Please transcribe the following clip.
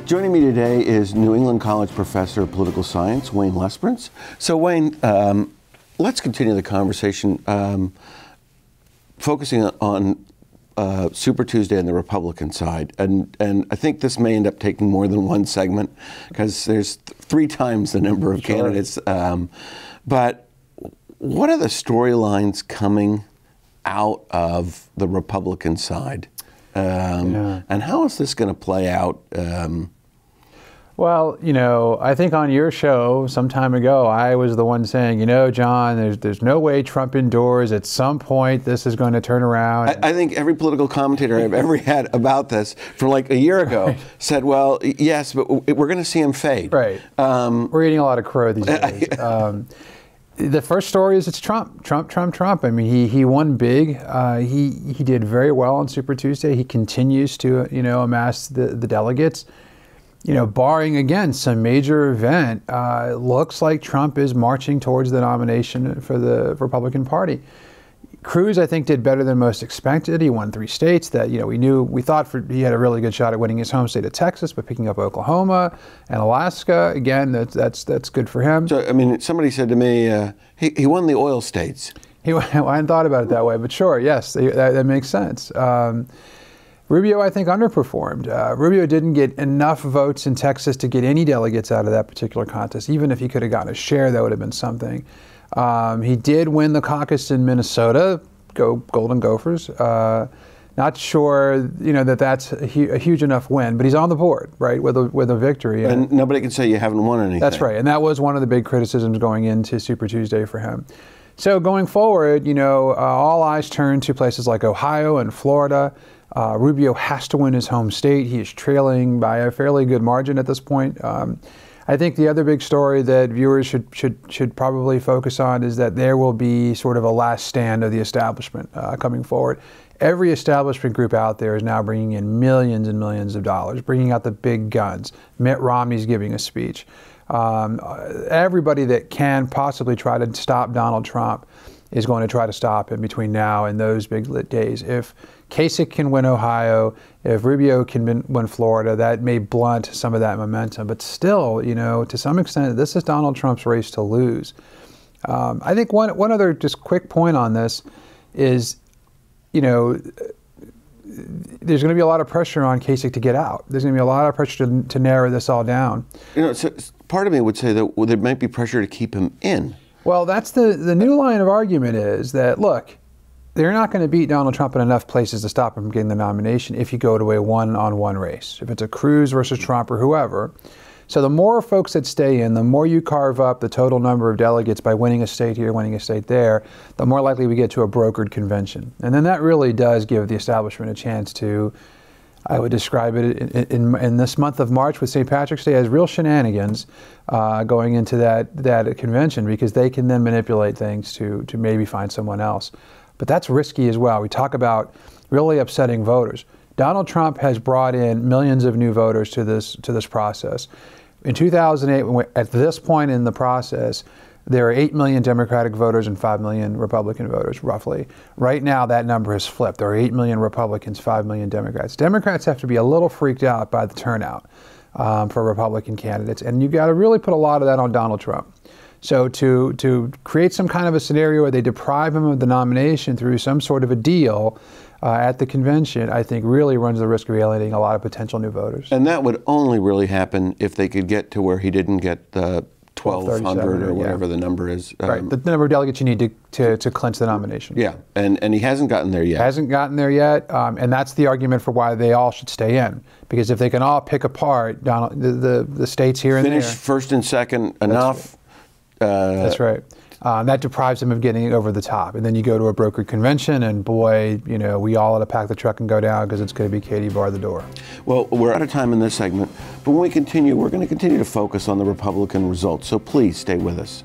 Joining me today is New England College professor of political science, Wayne Lesperance. So Wayne, let's continue the conversation focusing on Super Tuesday and the Republican side. And I think this may end up taking more than one segment because there's 3 times the number of candidates. But what are the storylines coming out of the Republican side? And how is this going to play out? Well, you know, I think on your show some time ago, I was the one saying, you know, John, there's no way Trump endures. At some point, this is going to turn around. I think every political commentator I've ever had about this from like a year ago said, well, yes, but we're going to see him fade. Right. We're eating a lot of crow these days. The first story is it's Trump. Trump. I mean, he won big. He did very well on Super Tuesday. He continues to, you know, amass the delegates. You know, barring, again, some major event, looks like Trump is marching towards the nomination for the Republican Party. Cruz, I think, did better than most expected. He won 3 states that, you know, we thought he had a really good shot at winning his home state of Texas, but picking up Oklahoma and Alaska, again, that's good for him. So, I mean, somebody said to me, he won the oil states. I hadn't thought about it that way, but sure, yes, that makes sense. Rubio, I think, underperformed. Rubio didn't get enough votes in Texas to get any delegates out of that particular contest. Even if he could have gotten a share, that would have been something. He did win the caucus in Minnesota. Go Golden Gophers. Not sure, you know, that's a huge enough win, but he's on the board, right, with a victory. And nobody can say you haven't won anything. That's right, and that was one of the big criticisms going into Super Tuesday for him. So going forward, you know, all eyes turn to places like Ohio and Florida. Rubio has to win his home state. He is trailing by a fairly good margin at this point. I think the other big story that viewers should probably focus on is that there will be sort of a last stand of the establishment coming forward. Every establishment group out there is now bringing in millions and millions of dollars, bringing out the big guns. Mitt Romney's giving a speech. Everybody that can possibly try to stop Donald Trump is going to try to stop him between now and those big lit days. If Kasich can win Ohio, if Rubio can win Florida, that may blunt some of that momentum. But still, you know, to some extent, this is Donald Trump's race to lose. I think one other just quick point on this is, you know, there's going to be a lot of pressure on Kasich to get out. There's going to be a lot of pressure to narrow this all down. You know, so part of me would say that there might be pressure to keep him in. Well, that's the new line of argument is that, look, they're not going to beat Donald Trump in enough places to stop him from getting the nomination if you go to a one-on-one race, if it's a Cruz versus Trump or whoever. So the more folks that stay in, the more you carve up the total number of delegates by winning a state here, winning a state there, the more likely we get to a brokered convention. And then that really does give the establishment a chance to, I would describe it in this month of March with St. Patrick's Day as real shenanigans going into that convention, because they can then manipulate things to maybe find someone else. But that's risky as well. We talk about really upsetting voters. Donald Trump has brought in millions of new voters to this process. In 2008, at this point in the process, there are 8 million Democratic voters and 5 million Republican voters, roughly. Right now, that number has flipped. There are 8 million Republicans, 5 million Democrats. Democrats have to be a little freaked out by the turnout for Republican candidates, and you've got to really put a lot of that on Donald Trump. So to create some kind of a scenario where they deprive him of the nomination through some sort of a deal at the convention, I think really runs the risk of alienating a lot of potential new voters. And that would only really happen if they could get to where he didn't get the 1,200 or whatever the number is. Right, the number of delegates you need to clinch the nomination. Yeah, and he hasn't gotten there yet. Hasn't gotten there yet, and that's the argument for why they all should stay in. Because if they can all pick apart the states here and there. Finish first and second enough. That's right. That deprives them of getting over the top. And then you go to a brokered convention, and boy, you know, we all ought to pack the truck and go down because it's going to be Katie bar the door. Well, we're out of time in this segment, but when we continue, we're going to continue to focus on the Republican results. So please stay with us.